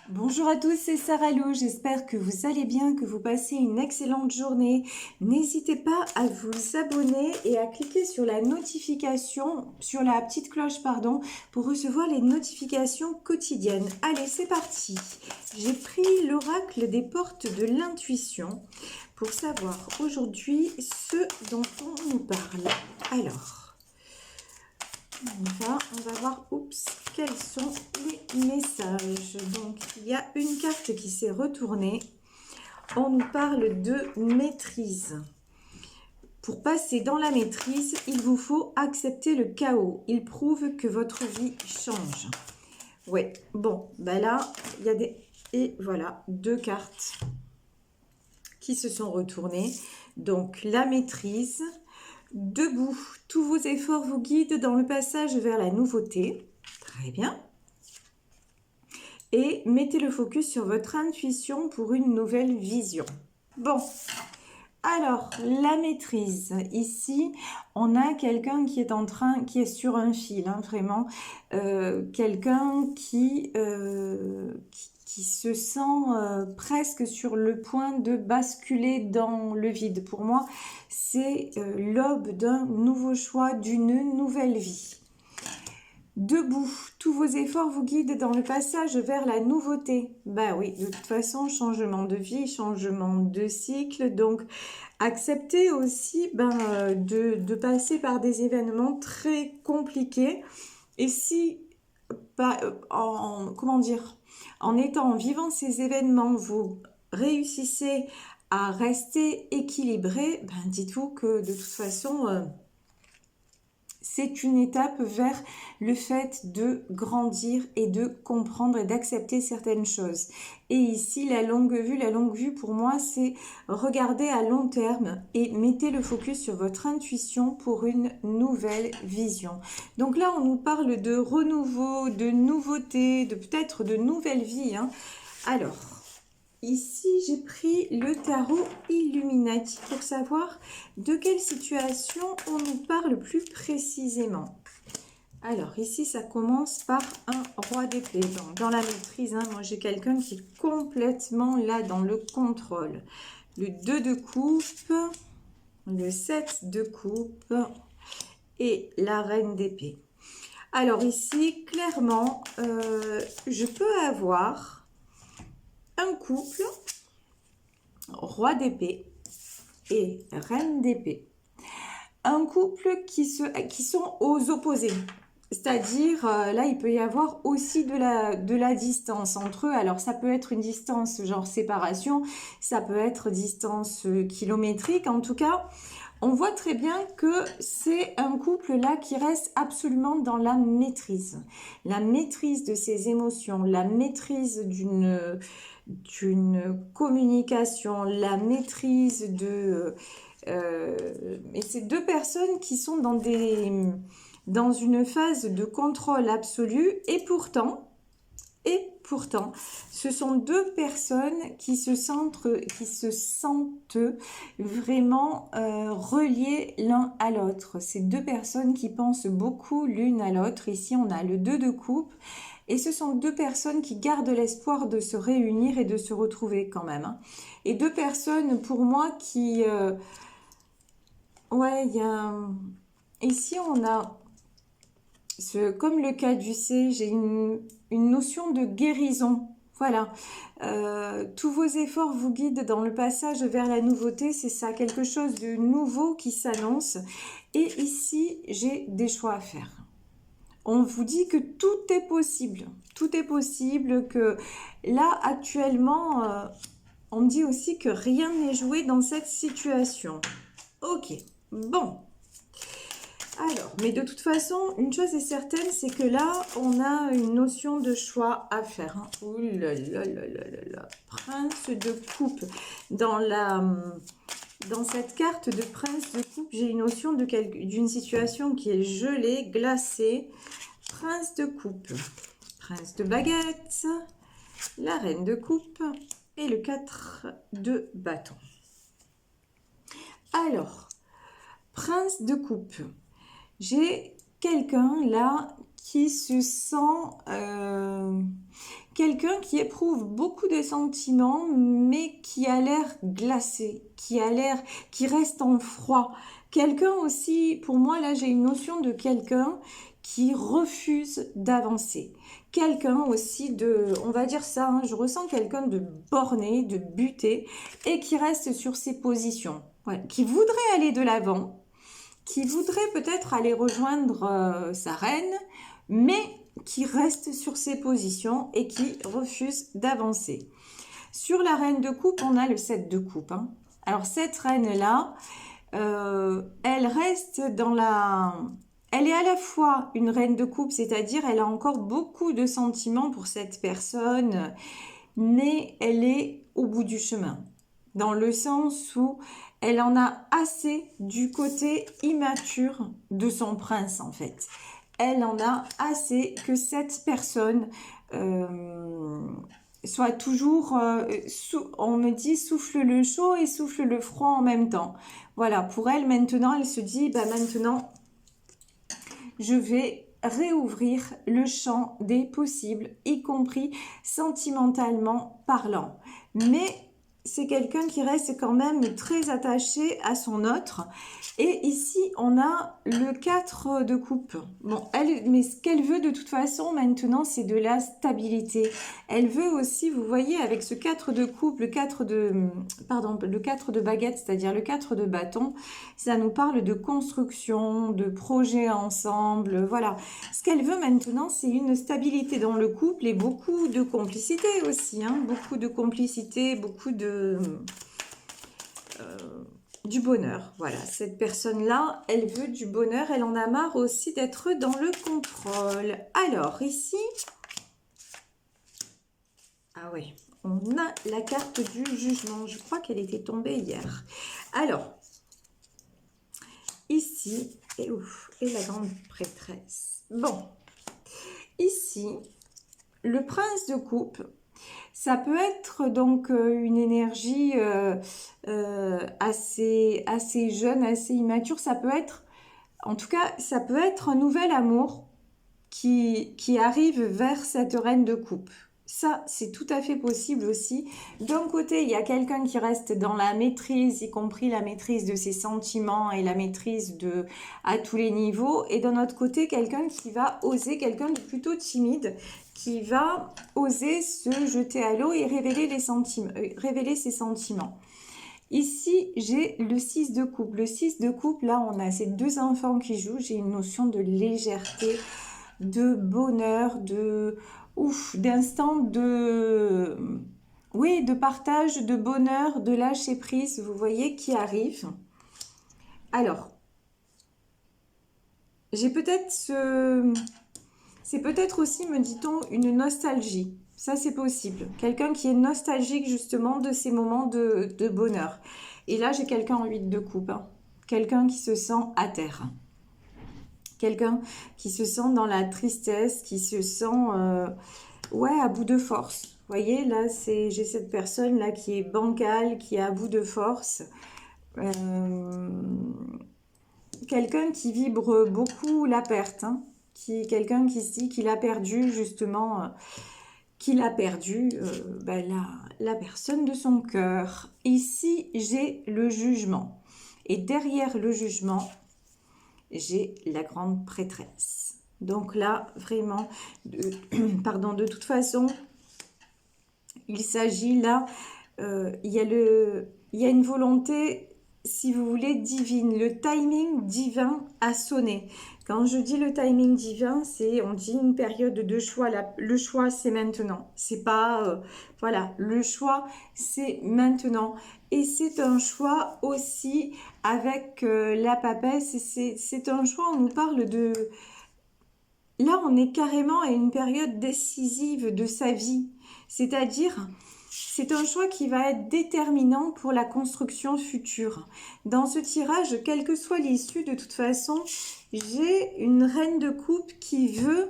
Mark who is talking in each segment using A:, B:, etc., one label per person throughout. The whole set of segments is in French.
A: Bonjour à tous, c'est Sarah Lou, j'espère que vous allez bien, que vous passez une excellente journée. N'hésitez pas à vous abonner et à cliquer sur la notification, sur la petite cloche, pardon, pour recevoir les notifications quotidiennes. Allez, c'est parti. J'ai pris l'oracle des portes de l'intuition pour savoir aujourd'hui ce dont on nous parle. Alors, on va voir, quels sont les messages. Donc, il y a une carte qui s'est retournée. On nous parle de maîtrise. Pour passer dans la maîtrise, il vous faut accepter le chaos. Il prouve que votre vie change. Ouais, bon, ben là, il y a des... Et voilà, deux cartes qui se sont retournées. Donc, la maîtrise... Debout, tous vos efforts vous guident dans le passage vers la nouveauté. Très bien. Et mettez le focus sur votre intuition pour une nouvelle vision. Bon, alors, la maîtrise. Ici, on a quelqu'un qui est sur un fil, hein, vraiment. Quelqu'un qui se sent presque sur le point de basculer dans le vide. Pour moi, c'est l'aube d'un nouveau choix, d'une nouvelle vie. Debout, tous vos efforts vous guident dans le passage vers la nouveauté. Bah oui, de toute façon, changement de vie, changement de cycle. Donc, acceptez aussi de passer par des événements très compliqués. Et si, en vivant ces événements, vous réussissez à rester équilibré, dites-vous que de toute façon, c'est une étape vers le fait de grandir et de comprendre et d'accepter certaines choses. Et ici, la longue vue pour moi, c'est regarder à long terme et mettez le focus sur votre intuition pour une nouvelle vision. Donc là, on nous parle de renouveau, de nouveauté, de peut-être de nouvelle vie, hein. Alors, ici, j'ai pris le tarot Illuminati pour savoir de quelle situation on nous parle plus précisément. Alors, ici, ça commence par un roi d'épée. Dans la maîtrise, hein, moi, j'ai quelqu'un qui est complètement là dans le contrôle. Le 2 de coupe, le 7 de coupe et la reine d'épée. Alors ici, clairement, je peux avoir un couple roi d'épée et reine d'épée. Un couple qui sont aux opposés. C'est-à-dire, là, il peut y avoir aussi de la distance entre eux. Alors, ça peut être une distance genre séparation, ça peut être distance kilométrique. En tout cas, on voit très bien que c'est un couple là qui reste absolument dans la maîtrise. La maîtrise de ses émotions, la maîtrise d'une communication, la maîtrise et ces deux personnes qui sont dans une phase de contrôle absolu et pourtant, ce sont deux personnes qui se sentent vraiment reliées l'un à l'autre. Ces deux personnes qui pensent beaucoup l'une à l'autre. Ici, on a le 2 de coupe. Et ce sont deux personnes qui gardent l'espoir de se réunir et de se retrouver quand même, hein. Et deux personnes, pour moi, qui... ouais, il y a... Ici, on a... Comme le caducée, j'ai une notion de guérison. Voilà. Tous vos efforts vous guident dans le passage vers la nouveauté. C'est ça, quelque chose de nouveau qui s'annonce. Et ici, j'ai des choix à faire. On vous dit que tout est possible. Tout est possible, que là, actuellement, on me dit aussi que rien n'est joué dans cette situation. Ok, bon. Alors, mais de toute façon, une chose est certaine, c'est que là, on a une notion de choix à faire, hein. Ouh là là là là là là. Prince de coupe. Dans cette carte de prince de coupe, j'ai une notion d'une situation qui est gelée, glacée. Prince de coupe, prince de baguette, la reine de coupe et le 4 de bâton. Alors, prince de coupe. J'ai quelqu'un là qui se sent quelqu'un qui éprouve beaucoup de sentiments, mais qui a l'air glacé, qui reste en froid. Quelqu'un aussi, pour moi, là, j'ai une notion de quelqu'un qui refuse d'avancer. Quelqu'un aussi on va dire ça, hein, je ressens quelqu'un de borné, de buté, et qui reste sur ses positions. Ouais, qui voudrait aller de l'avant, qui voudrait peut-être aller rejoindre sa reine, mais qui reste sur ses positions et qui refuse d'avancer. Sur la reine de coupe, on a le 7 de coupe. Hein. Alors cette reine-là, elle reste dans la... Elle est à la fois une reine de coupe, c'est-à-dire elle a encore beaucoup de sentiments pour cette personne, mais elle est au bout du chemin. Dans le sens où elle en a assez du côté immature de son prince, en fait. Elle en a assez que cette personne soit toujours, on me dit, souffle le chaud et souffle le froid en même temps. Voilà, pour elle, maintenant, elle se dit, bah maintenant, je vais réouvrir le champ des possibles, y compris sentimentalement parlant. Mais c'est quelqu'un qui reste quand même très attaché à son autre. Et ici, on a le 4 de coupe. Bon, mais ce qu'elle veut de toute façon maintenant, c'est de la stabilité. Elle veut aussi, vous voyez, avec ce 4 de coupe, le 4 de baguette, c'est-à-dire le 4 de bâton, ça nous parle de construction, de projet ensemble, voilà. Ce qu'elle veut maintenant, c'est une stabilité dans le couple et beaucoup de complicité aussi, hein, beaucoup de complicité, beaucoup de... du bonheur, voilà, cette personne-là, elle veut du bonheur, elle en a marre aussi d'être dans le contrôle. Alors, ici, ah oui, on a la carte du jugement, je crois qu'elle était tombée hier. Alors, ici, et la grande prêtresse. Bon, ici, le prince de coupe, ça peut être donc une énergie assez jeune, assez immature. Ça peut être, en tout cas, ça peut être un nouvel amour qui arrive vers cette reine de coupe. Ça, c'est tout à fait possible aussi. D'un côté, il y a quelqu'un qui reste dans la maîtrise, y compris la maîtrise de ses sentiments et la maîtrise à tous les niveaux. Et d'un autre côté, quelqu'un qui va oser, quelqu'un de plutôt timide, qui va oser se jeter à l'eau et révéler ses sentiments. Ici, j'ai le 6 de coupe. Le 6 de coupe, là, on a ces deux enfants qui jouent. J'ai une notion de légèreté, de bonheur, d'instant oui, de partage, de bonheur, de lâcher prise, vous voyez, qui arrive. Alors, j'ai peut-être c'est peut-être aussi, me dit-on, une nostalgie. Ça, c'est possible. Quelqu'un qui est nostalgique, justement, de ces moments de bonheur. Et là, j'ai quelqu'un en 8 de coupe. Hein. Quelqu'un qui se sent à terre. Quelqu'un qui se sent dans la tristesse, qui se sent ouais, à bout de force. Vous voyez, là, j'ai cette personne-là qui est bancale, qui est à bout de force. Quelqu'un qui vibre beaucoup la perte. Hein. Quelqu'un qui se dit qu'il a perdu, justement, qu'il a perdu la personne de son cœur. Ici, j'ai le jugement. Et derrière le jugement, j'ai la grande prêtresse. Donc là, vraiment, de toute façon, il s'agit là, il y a une volonté, si vous voulez, divine. Le timing divin a sonné. Quand je dis le timing divin, on dit une période de choix. Le choix, c'est maintenant. C'est pas, voilà, le choix, c'est maintenant. Et c'est un choix aussi avec la papesse. C'est un choix, on nous parle de... Là, on est carrément à une période décisive de sa vie. C'est-à-dire, c'est un choix qui va être déterminant pour la construction future. Dans ce tirage, quelle que soit l'issue, de toute façon, j'ai une reine de coupe qui veut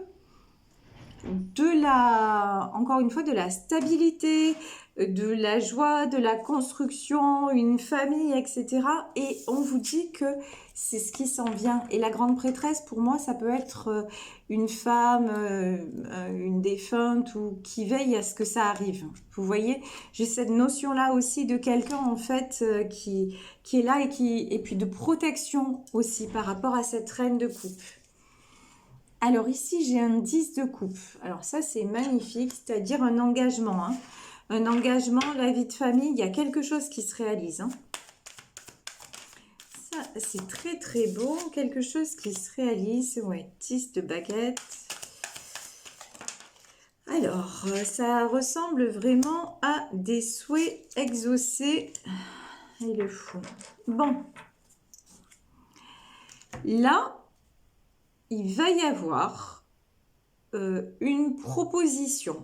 A: encore une fois, de la stabilité, de la joie, de la construction, une famille, etc. Et on vous dit que c'est ce qui s'en vient. Et la grande prêtresse, pour moi, ça peut être une femme, une défunte, ou qui veille à ce que ça arrive. Vous voyez, j'ai cette notion-là aussi de quelqu'un, en fait, qui est là, et puis de protection aussi par rapport à cette reine de coupe. Alors ici, j'ai un 10 de coupe. Alors ça, c'est magnifique, c'est-à-dire un engagement. Hein. Un engagement, la vie de famille, il y a quelque chose qui se réalise. Hein. Ça, c'est très très beau, quelque chose qui se réalise. Ouais, 10 de baguette. Alors, ça ressemble vraiment à des souhaits exaucés. Et le fou. Bon. Là, il va y avoir une proposition.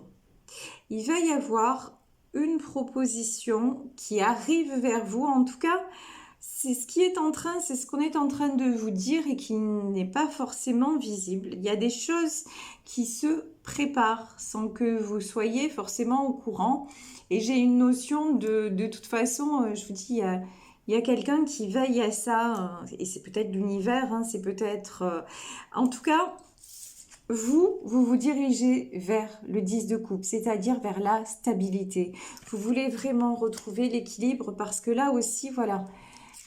A: Il va y avoir une proposition qui arrive vers vous. En tout cas, c'est ce qu'on est en train de vous dire et qui n'est pas forcément visible. Il y a des choses qui se préparent sans que vous soyez forcément au courant. Et j'ai une notion de toute façon, je vous dis, il y a quelqu'un qui veille à ça, et c'est peut-être l'univers, hein, c'est peut-être... en tout cas, vous dirigez vers le 10 de coupe, c'est-à-dire vers la stabilité. Vous voulez vraiment retrouver l'équilibre parce que là aussi, voilà,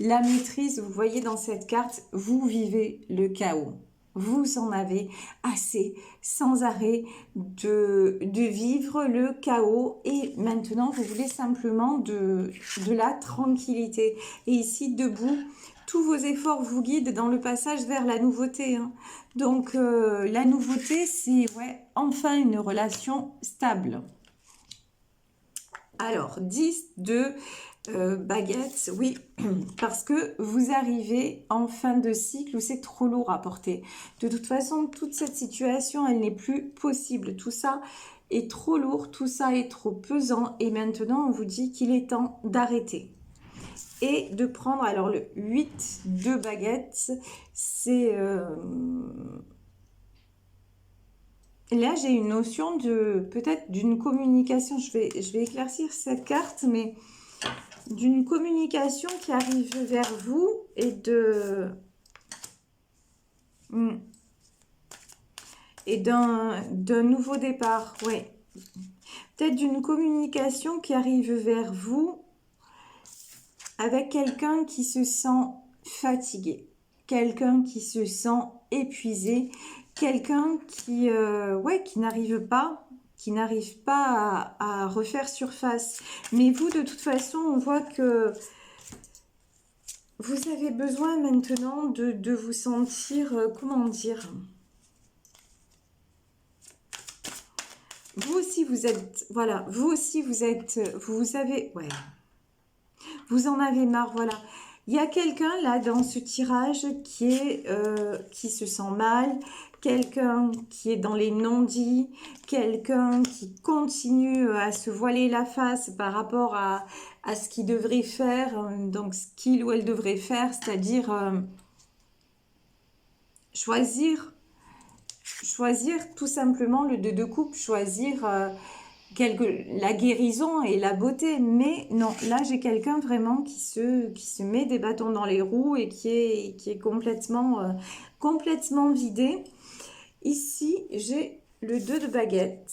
A: la maîtrise, vous voyez dans cette carte, vous vivez le chaos. Vous en avez assez, sans arrêt, de vivre le chaos. Et maintenant, vous voulez simplement de la tranquillité. Et ici, debout, tous vos efforts vous guident dans le passage vers la nouveauté. Hein. Donc, la nouveauté, c'est enfin une relation stable. Alors, 10 de baguette, oui, parce que vous arrivez en fin de cycle où c'est trop lourd à porter. De toute façon, toute cette situation, elle n'est plus possible. Tout ça est trop lourd, tout ça est trop pesant. Et maintenant, on vous dit qu'il est temps d'arrêter. Et de prendre, alors le 8 de baguette, c'est... Là, j'ai une notion de peut-être d'une communication. Je vais éclaircir cette carte, mais d'une communication qui arrive vers vous et d'un nouveau départ. Ouais. Peut-être d'une communication qui arrive vers vous avec quelqu'un qui se sent fatigué, quelqu'un qui se sent épuisé, quelqu'un qui n'arrive pas à refaire surface. Mais vous, de toute façon, on voit que vous avez besoin maintenant de vous sentir, comment dire, vous aussi vous êtes, voilà, vous aussi vous êtes, vous avez, ouais, vous en avez marre, voilà. Il y a quelqu'un là dans ce tirage qui se sent mal, quelqu'un qui est dans les non-dits, quelqu'un qui continue à se voiler la face par rapport à ce qu'il devrait faire, donc ce qu'il ou elle devrait faire, c'est-à-dire choisir tout simplement le 2 de coupe, choisir la guérison et la beauté. Mais non, là j'ai quelqu'un vraiment qui se met des bâtons dans les roues et qui est complètement vidé. Ici j'ai le 2 de baguette.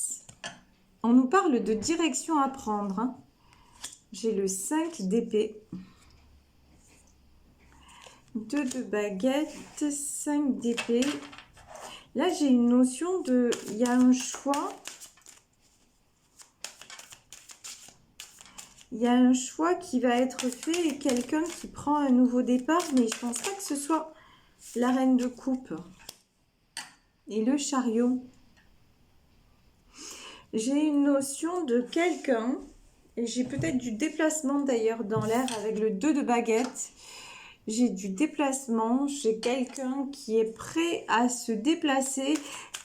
A: On nous parle de direction à prendre. Hein. J'ai le 5 d'épée. 2 de baguette, 5 d'épée. Là, j'ai une notion de... Il y a un choix. Il y a un choix qui va être fait et quelqu'un qui prend un nouveau départ. Mais je ne pense pas que ce soit la reine de coupe. Et le chariot. J'ai une notion de quelqu'un. Et j'ai peut-être du déplacement d'ailleurs dans l'air avec le 2 de baguette. J'ai du déplacement, j'ai quelqu'un qui est prêt à se déplacer,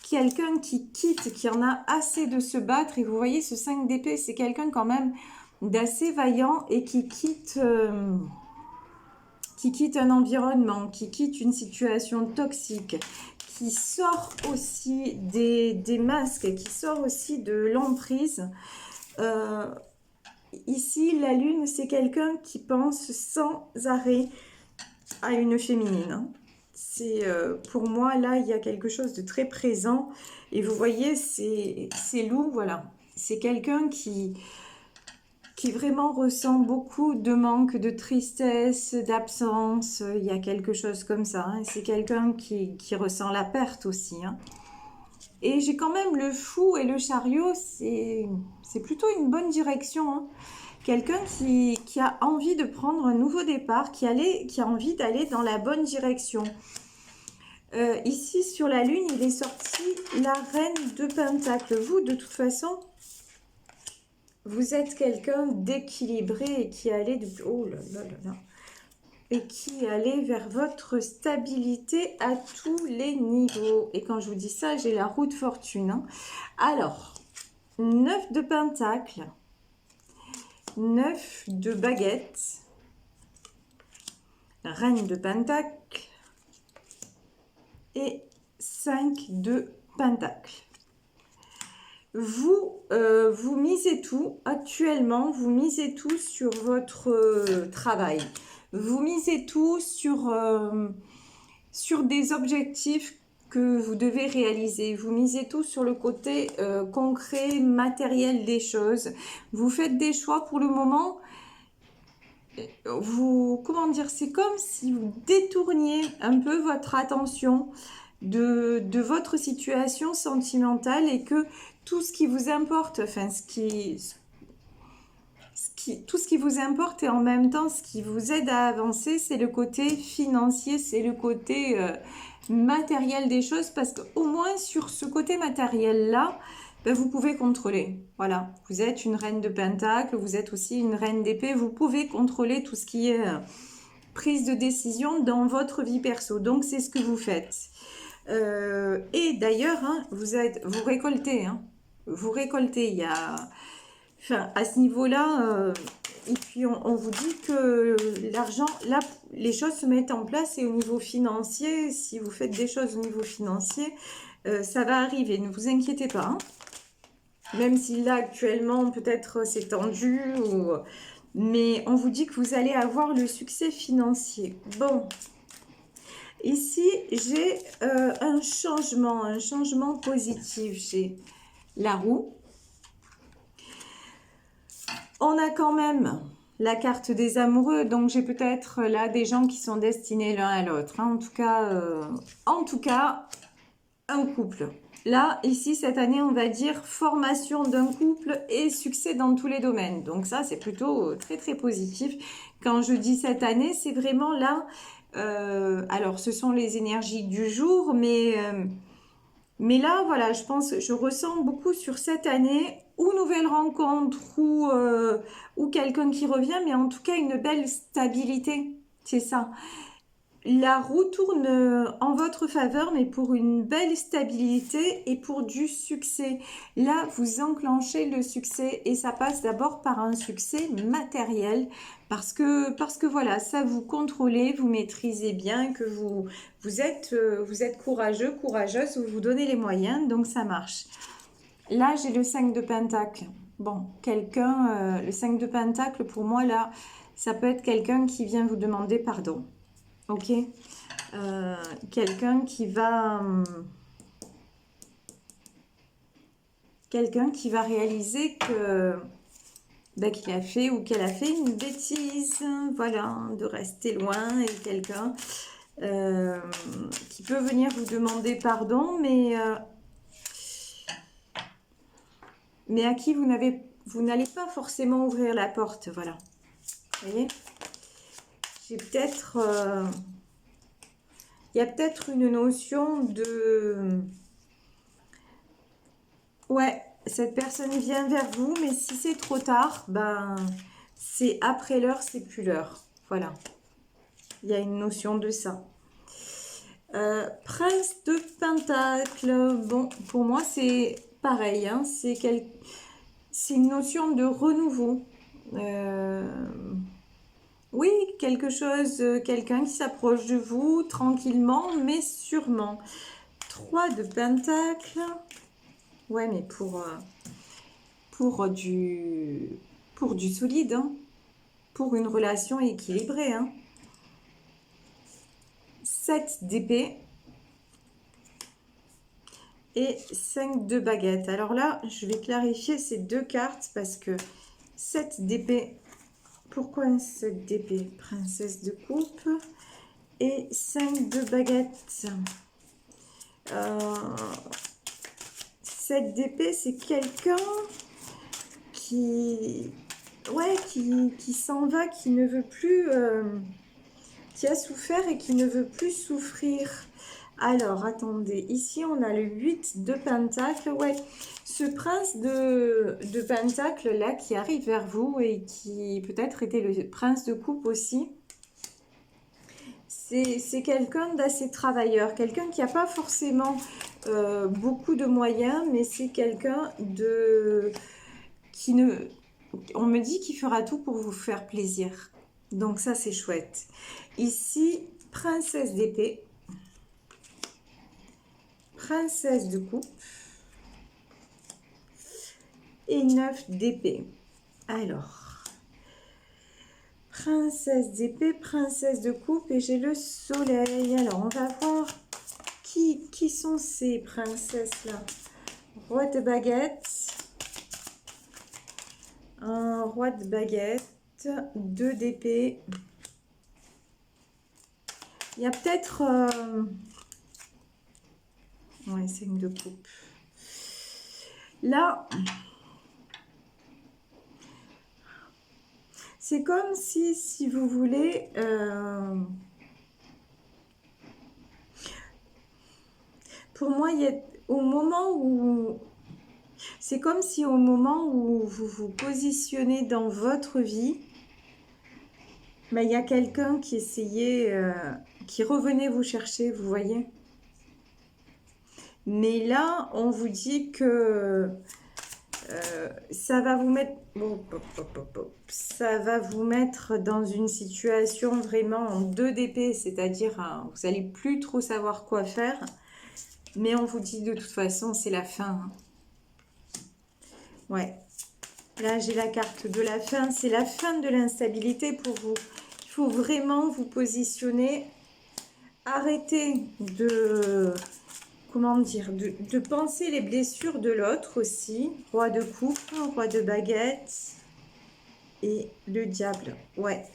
A: quelqu'un qui quitte, qui en a assez de se battre. Et vous voyez, ce 5 d'épée, c'est quelqu'un quand même d'assez vaillant et qui quitte un environnement, qui quitte une situation toxique, qui sort aussi des masques, qui sort aussi de l'emprise. Ici, la lune, c'est quelqu'un qui pense sans arrêt à une féminine, hein. C'est pour moi, là, il y a quelque chose de très présent. Et vous voyez, c'est loup, voilà. C'est quelqu'un qui vraiment ressent beaucoup de manque, de tristesse, d'absence. Il y a quelque chose comme ça, hein. C'est quelqu'un qui ressent la perte aussi, hein. Et j'ai quand même le fou et le chariot, c'est plutôt une bonne direction, hein. Quelqu'un qui a envie de prendre un nouveau départ, qui a envie d'aller dans la bonne direction. Ici, sur la lune, il est sorti la reine de Pentacle. Vous, de toute façon, vous êtes quelqu'un d'équilibré et qui allait oh là là là là, et qui allait vers votre stabilité à tous les niveaux. Et quand je vous dis ça, j'ai la roue de fortune, hein. Alors, 9 de Pentacle, 9 de baguette, reine de Pentacle et 5 de Pentacle. Vous misez tout, actuellement, vous misez tout sur votre travail. Vous misez tout sur des objectifs que vous devez réaliser. Vous misez tout sur le côté concret, matériel des choses. Vous faites des choix pour le moment. Comment dire, c'est comme si vous détourniez un peu votre attention de votre situation sentimentale et que tout ce qui vous importe, enfin tout ce qui vous importe et en même temps ce qui vous aide à avancer, c'est le côté financier, c'est le côté matériel des choses, parce qu'au moins sur ce côté matériel-là, ben, vous pouvez contrôler. Voilà, vous êtes une reine de Pentacle, vous êtes aussi une reine d'épée, vous pouvez contrôler tout ce qui est prise de décision dans votre vie perso. Donc c'est ce que vous faites. Et d'ailleurs, hein, vous récoltez, hein, vous récoltez. Il y a, enfin, à ce niveau-là, et puis on vous dit que l'argent, là, les choses se mettent en place et au niveau financier, si vous faites des choses au niveau financier, ça va arriver. Ne vous inquiétez pas, hein. Même si là actuellement peut-être c'est tendu, mais on vous dit que vous allez avoir le succès financier. Bon. Ici, j'ai un changement positif. J'ai la roue. On a quand même la carte des amoureux, donc j'ai peut-être là des gens qui sont destinés l'un à l'autre, hein. En tout cas, un couple. Là, ici, cette année, on va dire formation d'un couple et succès dans tous les domaines. Donc ça, c'est plutôt très, très positif. Quand je dis cette année, c'est vraiment là... alors, ce sont les énergies du jour, mais là, voilà, je ressens beaucoup sur cette année, ou nouvelle rencontre, ou quelqu'un qui revient, mais en tout cas, une belle stabilité. C'est ça. La roue tourne en votre faveur, mais pour une belle stabilité et pour du succès. Là, vous enclenchez le succès et ça passe d'abord par un succès matériel parce que voilà, ça vous contrôlez, vous maîtrisez bien, que vous êtes courageux, courageuse, vous vous donnez les moyens, donc ça marche. Là, j'ai le 5 de Pentacle. Bon, le 5 de Pentacle, pour moi, là, ça peut être quelqu'un qui vient vous demander pardon. Ok, quelqu'un qui va réaliser que qu'il a fait ou qu'elle a fait une bêtise, voilà, de rester loin, et quelqu'un qui peut venir vous demander pardon, mais à qui vous n'allez pas forcément ouvrir la porte, voilà. Vous voyez, j'ai peut-être il y a peut-être une notion de... Ouais, cette personne vient vers vous, mais si c'est trop tard, ben, c'est après l'heure, c'est plus l'heure. Voilà. Il y a une notion de ça. Prince de Pentacle. Bon, pour moi, c'est pareil, hein, c'est une notion de renouveau. Oui, quelqu'un qui s'approche de vous tranquillement, mais sûrement. 3 de Pentacle. Ouais, mais pour du solide, hein, pour une relation équilibrée, hein. 7 d'épée et 5 de baguette. Alors là, je vais clarifier ces deux cartes parce que 7 d'épée, pourquoi 7 d'épée? Princesse de coupe et 5 de baguette. 7 d'épée, c'est quelqu'un qui s'en va, qui ne veut plus, qui a souffert et qui ne veut plus souffrir. Alors, attendez, ici, on a le 8 de Pentacle. Ouais, ce prince de Pentacle, là, qui arrive vers vous et qui peut-être était le prince de coupe aussi. C'est quelqu'un d'assez travailleur, quelqu'un qui n'a pas forcément beaucoup de moyens, mais c'est quelqu'un qui ne... On me dit qu'il fera tout pour vous faire plaisir. Donc ça, c'est chouette. Ici, princesse d'épée. Princesse de coupe et 9 d'épée. Alors, princesse d'épée, princesse de coupe et j'ai le soleil. Alors, on va voir qui sont ces princesses-là. Roi de baguette, un roi de baguette, 2 d'épée. Il y a peut-être... ouais, 5 de coupe. Là, c'est comme si vous voulez... pour moi, il y a au moment où... C'est comme si au moment où vous vous positionnez dans votre vie, ben, il y a quelqu'un qui essayait, qui revenait vous chercher, vous voyez. Mais là, on vous dit que ça va vous mettre... ça va vous mettre dans une situation vraiment en 2 d'épée, c'est-à-dire vous n'allez plus trop savoir quoi faire. Mais on vous dit de toute façon, c'est la fin. Ouais. Là, j'ai la carte de la fin. C'est la fin de l'instabilité pour vous. Il faut vraiment vous positionner. Arrêtez de... Comment dire, de penser les blessures de l'autre aussi. Roi de coupe, roi de baguette et le diable. Ouais.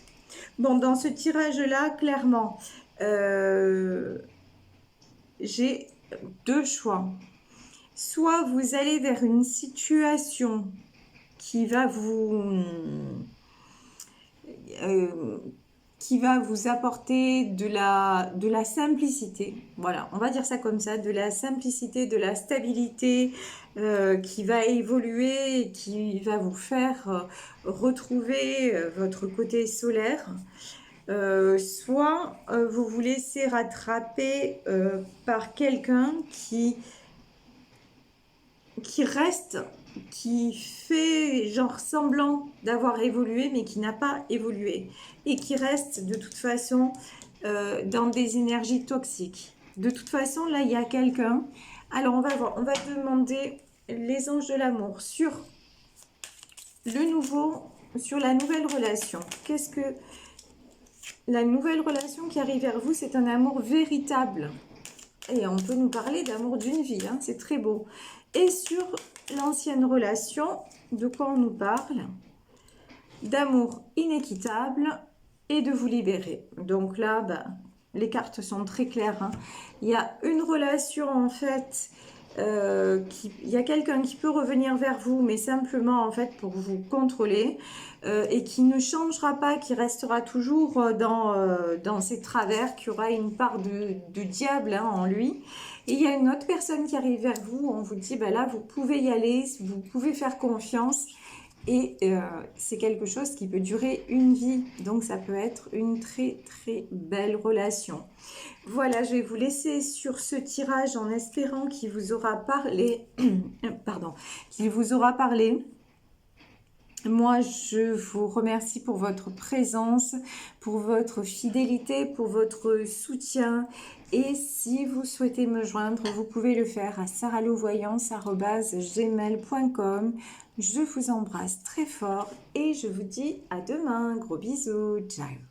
A: Bon, dans ce tirage-là, clairement, j'ai 2 choix. Soit vous allez vers une situation qui va vous apporter de la simplicité. Voilà, on va dire ça comme ça, de la simplicité, de la stabilité qui va évoluer, et qui va vous faire retrouver votre côté solaire. Soit vous vous laissez rattraper par quelqu'un qui reste, qui fait genre semblant d'avoir évolué, mais qui n'a pas évolué. Et qui reste de toute façon dans des énergies toxiques. De toute façon, là, il y a quelqu'un. Alors, on va voir, on va demander les anges de l'amour sur le nouveau, sur la nouvelle relation. Qu'est-ce que la nouvelle relation qui arrive vers vous? C'est un amour véritable. Et on peut nous parler d'amour d'une vie, hein, c'est très beau. Et sur l'ancienne relation, de quoi on nous parle? D'amour inéquitable et de vous libérer. Donc là, les cartes sont très claires. Hein. Il y a une relation en fait, il y a quelqu'un qui peut revenir vers vous, mais simplement en fait pour vous contrôler et qui ne changera pas, qui restera toujours dans ses travers, qui aura une part de diable hein, en lui. Et il y a une autre personne qui arrive vers vous, on vous dit, là, vous pouvez y aller, vous pouvez faire confiance. Et c'est quelque chose qui peut durer une vie. Donc, ça peut être une très, très belle relation. Voilà, je vais vous laisser sur ce tirage en espérant qu'il vous aura parlé. Pardon, qu'il vous aura parlé. Moi, je vous remercie pour votre présence, pour votre fidélité, pour votre soutien. Et si vous souhaitez me joindre, vous pouvez le faire à sarahlovoyance@gmail.com. Je vous embrasse très fort et je vous dis à demain. Gros bisous. Ciao.